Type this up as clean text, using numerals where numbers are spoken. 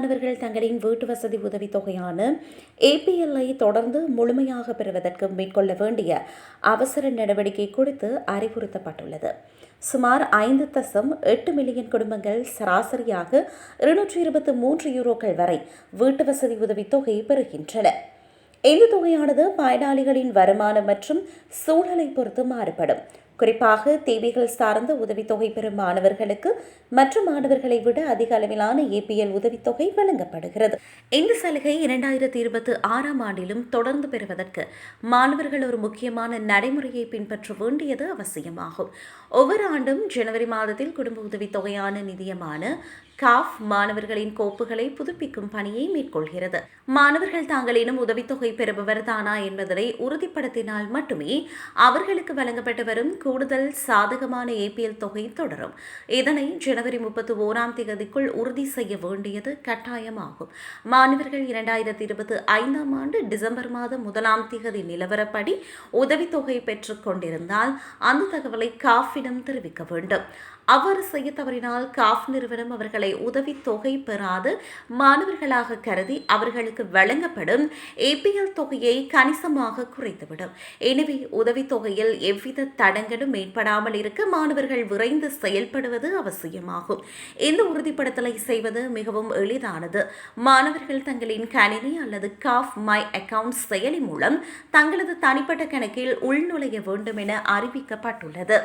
மாணவர்கள் தங்களின் வீட்டு வசதி உதவித்தொகையான ஏபிஎல்ஐ தொடர்ந்து முழுமையாக பெறுவதற்கு மேற்கொள்ள வேண்டிய அவசர நடவடிக்கை குறித்து அறிவுறுத்தப்பட்டுள்ளது. சுமார் 5.8 மில்லியன் குடும்பங்கள் சராசரியாக 223 யூரோக்கள் வரை வீட்டு வசதி உதவித்தொகை பெறுகின்றன. இந்த தொகையானது பயனாளிகளின் வருமானம் மற்றும் சூழலை பொறுத்து மாறுபடும். குறிப்பாக தேவைகள் சார்ந்த உதவித்தொகை பெறும் மாணவர்களுக்கு மற்ற மாணவர்களை விட அதிக அளவிலான ஏபிஎல் உதவித்தொகை வழங்கப்படுகிறது. இந்த சலுகை 2026 ஆண்டிலும் தொடர்ந்து பெறுவதற்கு மாணவர்கள் ஒரு முக்கியமான நடைமுறையை பின்பற்ற வேண்டியது அவசியமாகும். ஒவ்வொரு ஆண்டும் ஜனவரி மாதத்தில் குடும்ப உதவித்தொகையான நிதியமான காஃப் மாணவர்களின் கோப்புகளை புதுப்பிக்கும் பணியை மேற்கொள்கிறது. மாணவர்கள் தாங்களினும் உதவித்தொகை பெறுபவர் தானா என்பதனை உறுதிப்படுத்தினால் மட்டுமே அவர்களுக்கு வழங்கப்பட்டு வரும் கூடுதல் சாதகமான ஏபிஎல் தொகை தொடரும். இதனை ஜனவரி 31 உறுதி செய்ய வேண்டியது கட்டாயமாகும். மாணவர்கள் 2025 ஆண்டு டிசம்பர் மாதம் 1 நிலவரப்படி உதவித்தொகை பெற்றுக் கொண்டிருந்தால் அந்த தகவலை காஃபிடம் தெரிவிக்க வேண்டும். அவ்வாறு செய்ய தவறினால் காஃப் நிறுவனம் அவர்களை உதவித்தொகை பெறாது மாணவர்களாக கருதி அவர்களுக்கு வழங்கப்படும் ஏபிஎல் தொகையை கணிசமாக குறைத்துவிடும். எனவே உதவித்தொகையில் எவ்வித தடங்களும் ஏற்படாமல் இருக்க மாணவர்கள் விரைந்து செயல்படுவது அவசியமாகும். இந்த உறுதிப்படுத்தலை செய்வது மிகவும் எளிதானது. மாணவர்கள் தங்களின் கணினி அல்லது காஃப் மை அக்கவுண்ட் செயலி மூலம் தங்களது தனிப்பட்ட கணக்கில் உள்நுழைய வேண்டும் என அறிவிக்கப்பட்டுள்ளது.